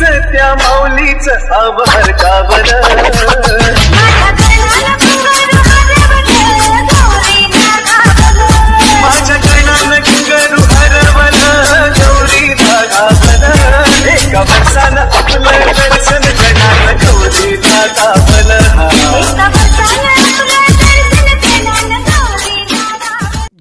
त्या माऊलीचं आभार काबलं माझ्या कणानं घुंगरू हरवलं गौरी धागावलं एका वर्षानं आपलं दर्शन कणानं गौरी धागावलं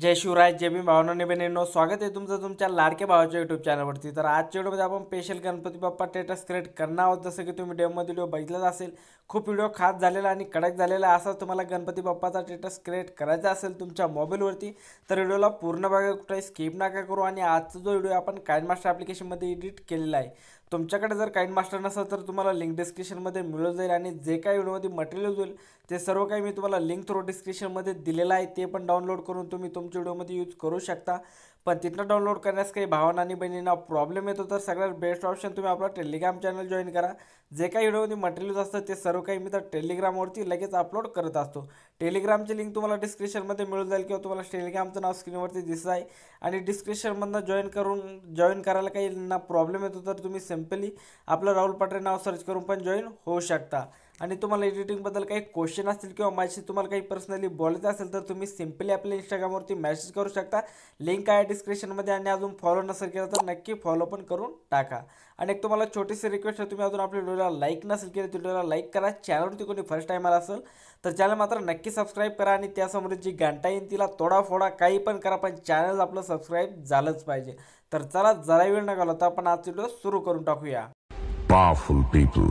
जय शिवराय जय भीम भावनांनी बहिणींनो, स्वागत आहे तुमचं तुमच्या लाडक्या भावाच्या यूट्यूब चॅनलवरती। तर आजच्या व्हिडिओमध्ये आपण special Ganpati Bappa status create करणार आहोत। जसं की तुम्ही डेमोमध्ये व्हिडिओ बघितलाच असेल, खूप व्हिडिओ खास झालेला आणि कडक झालेला असा तुम्हाला गणपती बाप्पाचा स्टेटस क्रिएट करायचा असेल तुमच्या मोबाईलवरती तर व्हिडिओला पूर्ण बघा, कुठे स्किप नका करू। आणि आजचा जो व्हिडिओ आपण काइनमास्टर ॲप्लिकेशनमध्ये एडिट केलेला आहे, तुमच्याकडे जर काइनमास्टर नसेल तर तुम्हाला लिंक डिस्क्रिप्शनमध्ये मिळून जाईल आणि जे काही व्हिडिओमध्ये मटेरियल होईल ते सर्व काही मी तुम्हाला लिंक थ्रू डिस्क्रिप्शनमध्ये दिलेलं आहे, ते पण डाउनलोड करून तुम्ही तुमच्या व्हिडिओमध्ये यूज करू शकता। पण तिथनं डाउनलोड करण्यास काही भावना आणि बहिणींना प्रॉब्लेम येतो तर सगळ्यात बेस्ट ऑप्शन तुम्ही आपला टेलिग्राम चॅनल जॉईन करा। जे काही व्हिडिओमध्ये मटेरियल असतं ते सर्व काही मी तर टेलिग्रामवरती लगेच अपलोड करत असतो। टेलिग्रामची लिंक तुम्हाला डिस्क्रिप्शनमध्ये मिळून जाईल किंवा तुम्हाला टेलिग्रामचं नाव स्क्रीनवरती दिसत आहे आणि डिस्क्रिप्शनमधनं जॉईन करायला काही ना प्रॉब्लेम येतो तर तुम्ही सिम्पली आपलं राहुल पटरे नाव सर्च करून पण जॉईन होऊ शकता। आणि तुम्हाला एडिटिंगबद्दल काही क्वेश्चन असतील किंवा माझ्याशी तुम्हाला काही पर्सनली बोलायचं असेल तर तुम्ही सिम्पली आपल्या इंस्टाग्रामवरती मेसेज करू शकता, लिंक आहे डिस्क्रिप्शनमध्ये। आणि अजून फॉलो नसेल केलं तर नक्की फॉलो पण करून टाका। आणि एक तुम्हाला छोटीशी रिक्वेस्ट आहे, तुम्ही अजून आपल्या व्हिडिओला लाईक नसेल केलं तर व्हिडिओला लाईक करा। चॅनलवरती कोणी फर्स्ट टाईम आला असेल तर चॅनल मात्र नक्की सबस्क्राईब करा आणि त्यासमोर जी घंटा येईल तिला तोडाफोडा काही पण करा, पण चॅनल आपलं सबस्क्राईब झालंच पाहिजे। तर चला जरा वेळ न घालवता आपण आजचा व्हिडिओ सुरू करून टाकूया। Powerful people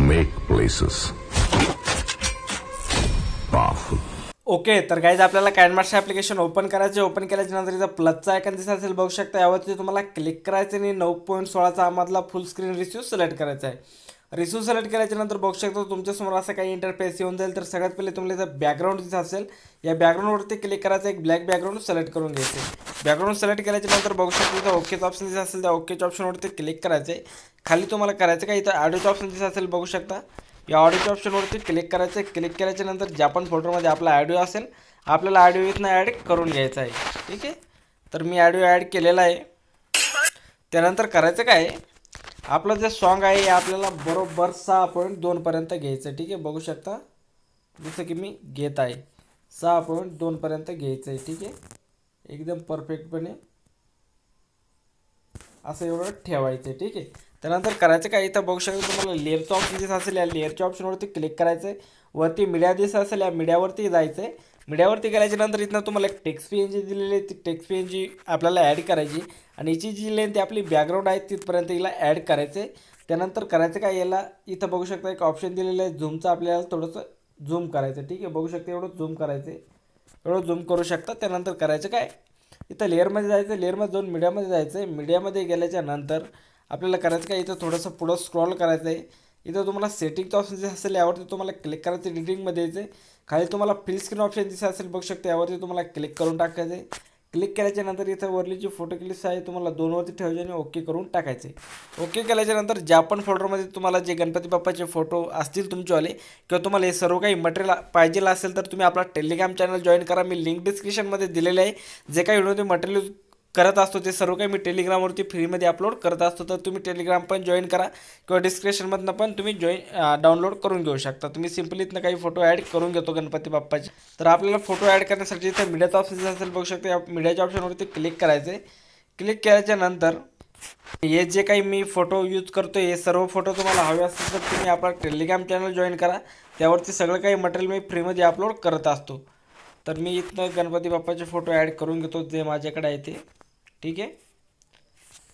make places powerful. Okay, तर गाइज आपल्याला काइनमास्टर ॲप्लिकेशन ओपन करायचे। ओपन केल्याच्या नंतर इथं प्लसचा आयकॉन दिसत असेल, बघू शकता। यावरती तुम्हाला क्लिक करायचं आणि 9.16चा मधला फुल स्क्रीन रिस्यू सिलेक्ट करायचा आहे। रिस्यू सिलेक्ट केल्याच्या नंतर बघू शकता तुमच्यासमोर असं काही इंटरफेस येऊन जाईल। तर सगळ्यात पहिले तुम्हाला इथं बॅकग्राऊंड दिसत असेल, या बॅकग्राऊंडवरती क्लिक करायचं, एक ब्लॅक बॅकग्राऊंड सिलेक्ट करून घ्यायचं। बॅकग्राऊंड सिलेक्ट केल्याच्या नंतर बघू शकता इथं ओकेचं ऑप्शन दिसत असेल, त्या ओकेच्या ऑप्शनवरती क्लिक करायचं आहे। खाली तुम्हाला करायचं काय, इथं ऑडिओचं ऑप्शन दिसत असेल, बघू शकता। या ऑडिओच्या ऑप्शनवरती क्लिक करायचं आहे। क्लिक केल्याच्या नंतर ज्या पण फोल्डरमध्ये आपला ऑडिओ असेल आपल्याला ऑडिओ इथनं ॲड करून घ्यायचा आहे, ठीक आहे। तर मी ऑडिओ ॲड केलेला आहे। त्यानंतर करायचं काय, आपलं जे सॉन्ग आहे हे आपल्याला बरोबर 6.2 पर्यंत घ्यायचं, ठीक आहे। बघू शकता जसं की मी घेत आहे 6.2 पर्यंत घ्यायचं आहे, ठीक आहे। एकदम परफेक्टपणे असं एवढं ठेवायचं आहे, ठीक आहे। त्यानंतर करायचं काय, इथं बघू शकता तुम्हाला लेअरचं ऑप्शन दिसत असेल, या लेअरच्या ऑप्शनवरती क्लिक करायचं आहे। वरती मीडिया दिसत असेल, या मीडियावरती जायचं आहे। मीडियावरती गेल्याच्या नंतर इथनं तुम्हाला एक टेक्स्ट PNG दिलेली आहे, ती टेक्स्ट PNG आपल्याला ॲड करायची आणि हिची जी लेंथ आपली बॅकग्राऊंड आहे तिथपर्यंत हिला ॲड करायचं आहे। त्यानंतर करायचं काय, याला इथं बघू शकता एक ऑप्शन दिलेलं आहे झूमचं, आपल्याला थोडंसं झूम करायचं, ठीक आहे। बघू शकता एवढं झूम करायचं आहे, एवढं झूम करू शकता। त्यानंतर करायचं काय, इथं लेअरमध्ये जायचं, लेअरमध्ये जाऊन मीडियामध्ये जायचं आहे। मीडियामध्ये गेल्याच्या नंतर आपल्याला करायचं काय, इथं थोडंसं पुढं स्क्रॉल करायचं आहे। इथं तुम्हाला सेटिंगचं ऑप्शन दिसत असेल, यावरती तुम्हाला क्लिक करायचं, एडिटिंगमध्ये यायचं आहे। खाली तुम्हाला फुल स्क्रीन ऑप्शन दिसत असेल, बघू शकता। यावरती तुम्हाला क्लिक करून टाकायचं आहे। क्लिक केल्याच्या नंतर इथं वरली जी फोटो क्लिप्स आहे तुम्हाला 2वरती ठेवायचे आणि ओके करून टाकायचे। ओके केल्याच्या नंतर ज्या पण फोल्डरमध्ये तुम्हाला जे गणपती बाप्पाचे फोटो असतील तुमचेवाले किंवा तुम्हाला हे सर्व काही मटेरियल पाहिजे असेल तर तुम्ही आपला टेलिग्राम चॅनल जॉईन करा, मी लिंक डिस्क्रिप्शनमध्ये दिलेलं आहे। जे काही व्हिडिओ मटेरियल करत असतो ते सर्व काही मी टेलिग्रामवरती फ्रीमध्ये अपलोड करत असतो, तर तुम्ही टेलिग्राम पण जॉईन करा किंवा डिस्क्रिप्शनमधनं पण तुम्ही डाउनलोड करून घेऊ शकता। तुम्ही सिम्पली इथनं काही फोटो ॲड करून घेतो गणपती बाप्पाचे। तर आपल्याला फोटो ॲड करण्यासाठी इथं मीडियाचा ऑप्शन असेल, बघू शकता। या मीडियाच्या ऑप्शनवरती क्लिक करायचं आहे। क्लिक केल्याच्या नंतर हे जे काही मी फोटो यूज करतो हे सर्व फोटो तुम्हाला हवे असतील तर तुम्ही आपला टेलिग्राम चॅनल जॉईन करा, त्यावरती सगळं काही मटेरियल मी फ्रीमध्ये अपलोड करत असतो। तर मी इथनं गणपती बाप्पाचे फोटो ॲड करून घेतो जे माझ्याकडे आहे ते, ठीक आहे।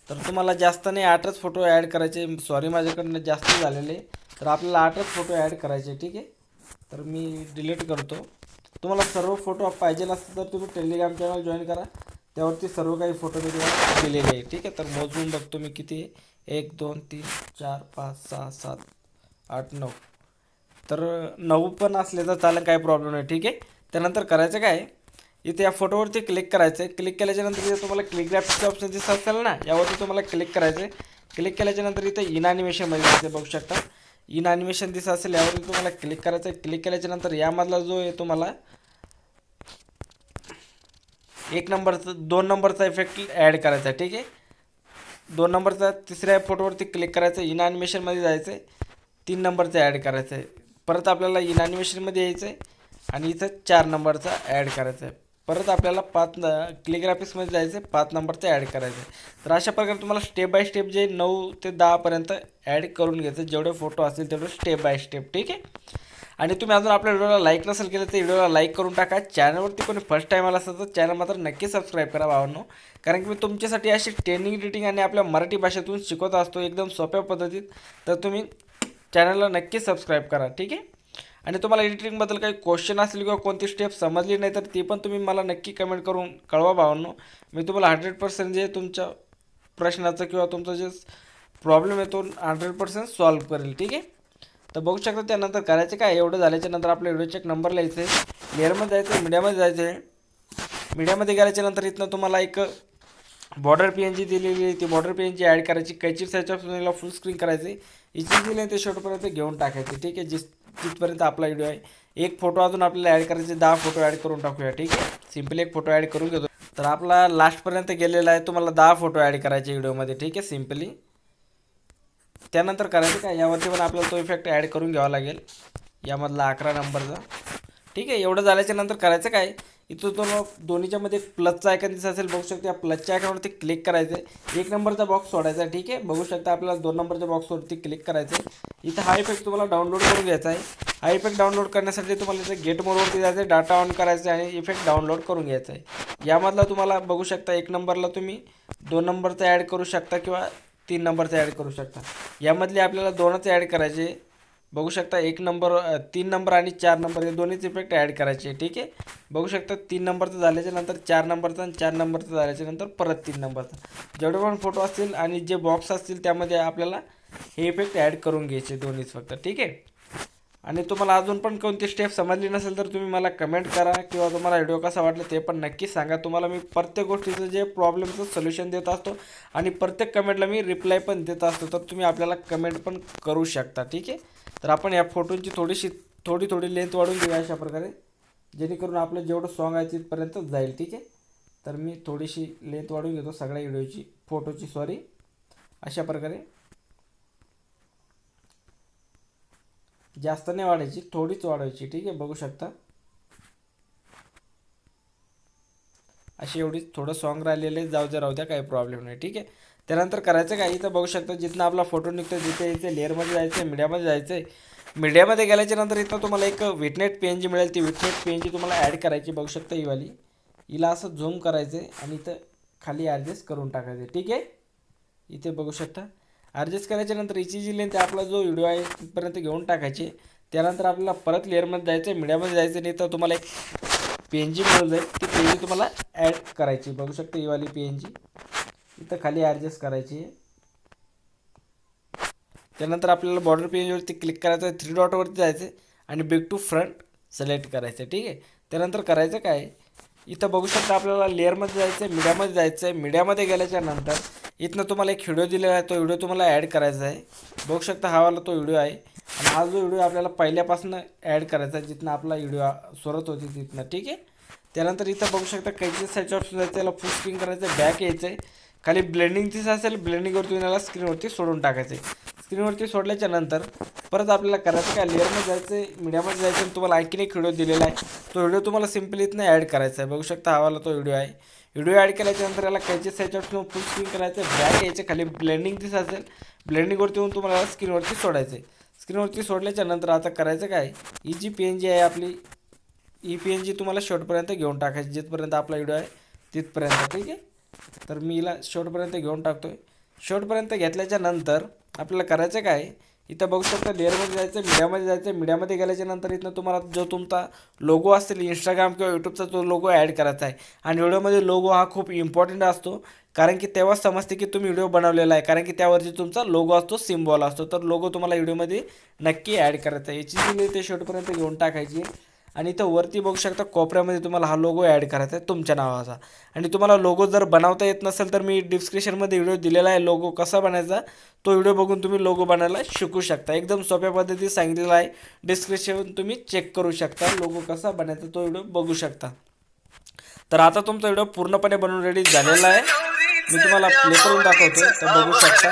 तर तुम्हाला जास्त नाही 8च फोटो ॲड करायचे, सॉरी माझ्याकडनं जास्त झालेले, तर आपल्याला 8च फोटो ॲड करायचे, ठीक आहे। तर मी डिलीट करतो। तुम्हाला सर्व फोटो पाहिजे असतील तर तुम्ही टेलिग्राम चॅनल जॉईन करा, त्यावरती सर्व काही फोटो मी तुम्हाला दिलेले आहे, ठीक आहे। तर मोजून बघतो मी किती आहे, 1 2 3 4 5 6 7 8 9, तर 9 पण असले तर चालेल, काही प्रॉब्लेम नाही, ठीक आहे। त्यानंतर करायचं काय, इथे या फोटोवरती क्लिक करायचं आहे। क्लिक केल्याच्या नंतर इथे तुम्हाला क्लिक ग्राफिक्सचे ऑप्शन दिसत असेल ना, यावरती तुम्हाला क्लिक करायचं आहे। क्लिक केल्याच्या नंतर इथे इन ॲनिमेशनमध्ये जायचं, बघू शकता। इन ॲनिमेशन दिसत असेल, यावरती तुम्हाला क्लिक करायचं आहे। क्लिक केल्याच्या नंतर यामधला जो आहे तुम्हाला 2 नंबरचा इफेक्ट ॲड करायचा आहे, ठीक आहे। 2 नंबरचा तिसऱ्या फोटोवरती क्लिक करायचं, इन ॲनिमेशनमध्ये जायचं आहे, 3 नंबरचा ॲड करायचं आहे. परत आपल्याला इन ॲनिमेशनमध्ये यायचं आहे आणि इथं 4 नंबरचा ॲड करायचा आहे. परत आपल्याला क्लिक ग्राफिक्समध्ये जायचं आहे, 5 नंबरचा ॲड करायचं आहे. तर अशा प्रकारे तुम्हाला स्टेप बाय स्टेप जे 9 ते 10पर्यंत ॲड करून घ्यायचं, जेवढे फोटो असतील तेवढे स्टेप बाय स्टेप. ठीक आहे. आणि तुम्ही अजून आपल्या व्हिडिओला लाईक नसेल केलं तर व्हिडिओला लाईक करून टाका. चॅनलवरती कोणी फर्स्ट टाईम आला असेल तर चॅनल मात्र नक्की सबस्क्राईब करा भावांनो, कारण की मी तुमच्यासाठी अशी ट्रेनिंग एडिटिंग आणि आपल्या मराठी भाषेतून शिकवत असतो एकदम सोप्या पद्धतीत. तर तुम्ही चॅनलला नक्की सबस्क्राईब करा. ठीक आहे. आणि तुम्हाला एडिटिंगबद्दल काही क्वेश्चन असेल किंवा कोणती स्टेप समजली नाही तर ती पण तुम्ही मला नक्की कमेंट करून कळवा भावांनो. मी तुम्हाला 100% जे तुमच्या प्रश्नाचं किंवा तुमचा जे प्रॉब्लेम आहे तो 100% सॉल्व्ह करेल. ठीक आहे. तर बघू शकता. त्यानंतर करायचं काय, एवढं झाल्याच्या नंतर आपल्या व्हिडिओचे एक नंबर लिहायचं आहे, लेअरमध्ये जायचं आहे, मीडियामध्ये जायचं आहे. मीडियामध्ये गेल्याच्या नंतर इथनं तुम्हाला एक बॉर्डर PNG दिलेली आहे, ती बॉर्डर PNG ॲड करायची. कैची साईजच्या ऑप्शनला फुल स्क्रीन करायची, इथे दिले ते शेवटपर्यंत घेऊन टाकायचे. ठीक आहे. जिथपर्यंत आपला व्हिडिओ आहे. एक फोटो अजून आपल्याला ॲड करायचे, 10 फोटो ॲड करून टाकूया. ठीक आहे. सिम्पली एक फोटो ॲड करून घेतो. तर आपला लास्टपर्यंत गेलेला आहे, तुम्हाला 10 फोटो ॲड करायचे व्हिडिओमध्ये. ठीक आहे. सिम्पली त्यानंतर करायचं काय, यावरती पण आपल्याला तो इफेक्ट ॲड करून घ्यावा लागेल, यामधला 11 नंबरचा. ठीक आहे. एवढं झाल्याच्या नंतर करायचं काय, इथं तो दोन्हीच्या मध्ये प्लसचा आयकन दिसत असेल, बघू शकता. या प्लसच्या आयकॉनवरती क्लिक करायचं आहे, 1 नंबरचा बॉक्स सोडायचा आहे. ठीक आहे. बघू शकता आपल्याला 2 नंबरच्या बॉक्सवरती क्लिक करायचं आहे. इथं हा इफेक्ट तुम्हाला डाउनलोड करून घ्यायचा आहे. हा इफेक्ट डाउनलोड करण्यासाठी तुम्हाला इथं गेट मोडवरती जायचं आहे, डाटा ऑन करायचं आहे आणि इफेक्ट डाउनलोड करून घ्यायचा आहे. यामधला तुम्हाला बघू शकता 1 नंबरला तुम्ही 2 नंबरचा ॲड करू शकता किंवा 3 नंबरचा ॲड करू शकता. यामधले आपल्याला 2च ॲड करायचे. बघू शकता 1 नंबर, 3 नंबर आणि 4 नंबर हे दोन्हीच इफेक्ट ॲड करायचे. ठीक आहे. बघू शकता 3 नंबरचं झाल्याच्या नंतर 4 नंबरचा आणि 4 नंबरचं झाल्याच्या नंतर परत 3 नंबरचा. जेवढे पण फोटो असतील आणि जे बॉक्स असतील त्यामध्ये आपल्याला हे इफेक्ट ॲड करून घ्यायचे दोन्हीच फक्त. ठीक आहे. आणि तुम्हाला अजून पण कोणती स्टेप समजली नसेल तर तुम्ही मला कमेंट करा किंवा तुम्हाला व्हिडिओ कसा वाटला ते पण नक्की सांगा. तुम्हाला मी प्रत्येक गोष्टीचं जे प्रॉब्लेमचं सोल्युशन देत असतो आणि प्रत्येक कमेंटला मी रिप्लाय पण देत असतो, तर तुम्ही आपल्याला कमेंट पण करू शकता. ठीक आहे. तर आपण या फोटोंची थोडी लेंथ वाढवून घेऊया अशा प्रकारे, जेणेकरून आपलं जेवढं सॉन्ग आहे तिथपर्यंत जाईल. ठीक आहे. तर मी थोडीशी लेंथ वाढवून घेतो सगळ्या व्हिडिओची, फोटोची सॉरी, अशा प्रकारे. जास्त नाही वाढायची, थोडीच वाढवायची. ठीक आहे. बघू शकता अशी एवढीच, थोडं सॉन्ग राहिलेले राहू द्या, काही प्रॉब्लेम नाही. ठीक आहे. त्यानंतर करायचं काय, इथं बघू शकता जिथनं आपला फोटो निघतो तिथे यायचं, लेअरमध्ये जायचं आहे, मीडियामध्ये जायचं आहे. मीडियामध्ये गेल्याच्या नंतर इथं तुम्हाला एक विटनेट PNG मिळेल, ती विटनेट PNG तुम्हाला ॲड करायची. बघू शकता ही वाली, हिला असं झूम करायचं आहे आणि इथं खाली ॲडजस्ट करून टाकायचं. ठीक आहे. इथे बघू शकता ॲडजस्ट करायच्या नंतर हिची जी लेंथ आपला जो व्हिडिओ आहे तिथपर्यंत घेऊन टाकायची. त्यानंतर आपल्याला परत लेअरमध्ये जायचं आहे, मीडियामध्ये जायचं आणि इथं तुम्हाला एक PNG मिळून जाईल, ती PNG तुम्हाला ॲड करायची. बघू शकता ही वाली PNG इथं खाली ॲडजस्ट करायची. त्यानंतर आपल्याला बॉर्डर PNGवरती क्लिक करायचं आहे, 3 डॉटवरती जायचं आहे आणि बिग टू फ्रंट सिलेक्ट करायचं आहे. ठीक आहे. त्यानंतर करायचं काय, इथं बघू शकता आपल्याला लेअरमध्ये जायचं आहे, मीडियामध्ये जायचं आहे. मीडियामध्ये गेल्याच्या नंतर इथनं तुम्हाला एक व्हिडिओ दिलेला आहे, तो व्हिडिओ तुम्हाला ॲड करायचा आहे. बघू शकता हा वाला तो व्हिडिओ आहे आणि हा जो व्हिडिओ आपल्याला पहिल्यापासून ॲड करायचा आहे, जिथनं आपला व्हिडिओ सुरुवात होती तिथनं. ठीक आहे. त्यानंतर इथं बघू शकता कैची साईडच्या ऑप्शन जायचं, त्याला फुल स्क्रीन करायचं आहे, बॅक यायचं आहे, खाली ब्लेंडिंग दिसत असेल, ब्लेंडिंगवरती याला स्क्रीनवरती सोडून टाकायचं आहे. स्क्रीनवरती सोडल्याच्या नंतर परत आपल्याला करायचं काय, लेअरमध्ये जायचं आहे, मीडियामध्ये जायचं आणि तुम्हाला आणखीन एक व्हिडिओ दिलेला आहे, तो व्हिडिओ तुम्हाला सिम्पली इथनं ॲड करायचा आहे. बघू शकता हा वाला तो व्हिडिओ आहे. व्हिडिओ ॲड केल्याच्या नंतर याला कैची साईडच्या ऑप्शन फुल स्क्रीन करायचं आहे, बॅक यायचं, खाली ब्लेंडिंग दिसत असेल, ब्लेंडिंगवरती येऊन तुम्हाला स्क्रीनवरती सोडायचं आहे. स्क्रीनवरती सोडल्याच्या नंतर आता करायचं काय, ही जी PNG आहे आपली, ही PNG तुम्हाला शेवटपर्यंत घेऊन टाकायची, जिथपर्यंत आपला व्हिडिओ आहे तिथपर्यंत. ठीक आहे. तर मी हिला शेवटपर्यंत घेऊन टाकतोय. शेवटपर्यंत घेतल्याच्या नंतर आपल्याला करायचं काय, इथं बघू शकता लेअरमध्ये जायचं, मीडियामध्ये जायचं. मीडियामध्ये गेल्याच्या नंतर इथनं तुम्हाला जो तुमचा लोगो असेल इंस्टाग्राम किंवा यूट्यूबचा तो लोगो ॲड करायचा आहे. आणि व्हिडिओमध्ये लोगो हा खूप इम्पॉर्टंट असतो, कारण की तेव्हाच समजते की तुम्ही व्हिडिओ बनवलेला आहे, कारण की त्यावरती तुमचा लोगो असतो, सिम्बॉल असतो. तर लोगो तुम्हाला व्हिडिओमध्ये नक्की ॲड करायचा आहे. याची जी ते शेवटपर्यंत घेऊन टाकायची आणि इथं वरती बघू शकता कोपऱ्यामध्ये तुम्हाला हा लोगो ॲड करायचा आहे तुमच्या नावाचा. आणि तुम्हाला लोगो जर बनवता येत नसेल तर मी डिस्क्रिप्शनमध्ये व्हिडिओ दिलेला आहे लोगो कसा बनायचा, तो व्हिडिओ बघून तुम्ही लोगो बनायला शिकू शकता. एकदम सोप्या पद्धतीत सांगितलेला आहे, डिस्क्रिप्शन तुम्ही चेक करू शकता, लोगो कसा बनायचा तो व्हिडिओ बघू शकता. तर आता तुमचा व्हिडिओ पूर्णपणे बनवून रेडी झालेला आहे. मी तुम्हाला प्ले करून दाखवतो, तर बघू शकता.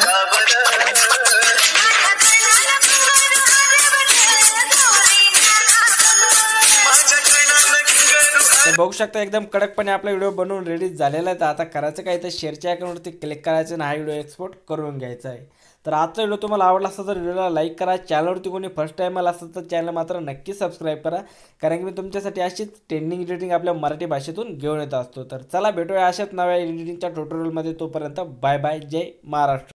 तर बघू शकता एकदम कडकपणे आपला व्हिडिओ बनवून रेडी झालेला आहे. तर आता करायचं काय, तर शेअरच्या आयकॉनवरती क्लिक करायचं आणि हा व्हिडिओ एक्सपोर्ट करून घ्यायचा आहे. तर आजचा व्हिडिओ तुम्हाला आवडला असेल तर व्हिडिओला लाईक करा. चॅनलवरती कोणी फर्स्ट टाईम आला असेल तर चॅनल मात्र नक्की सबस्क्राईब करा, कारण की मी तुमच्यासाठी अशीच ट्रेंडिंग एडिटिंग आपल्या मराठी भाषेतून घेऊन येत असतो. तर चला भेटूया अशाच नव्या एडिटिंगच्या ट्युटोरियलमध्ये. तोपर्यंत बाय बाय. जय महाराष्ट्र.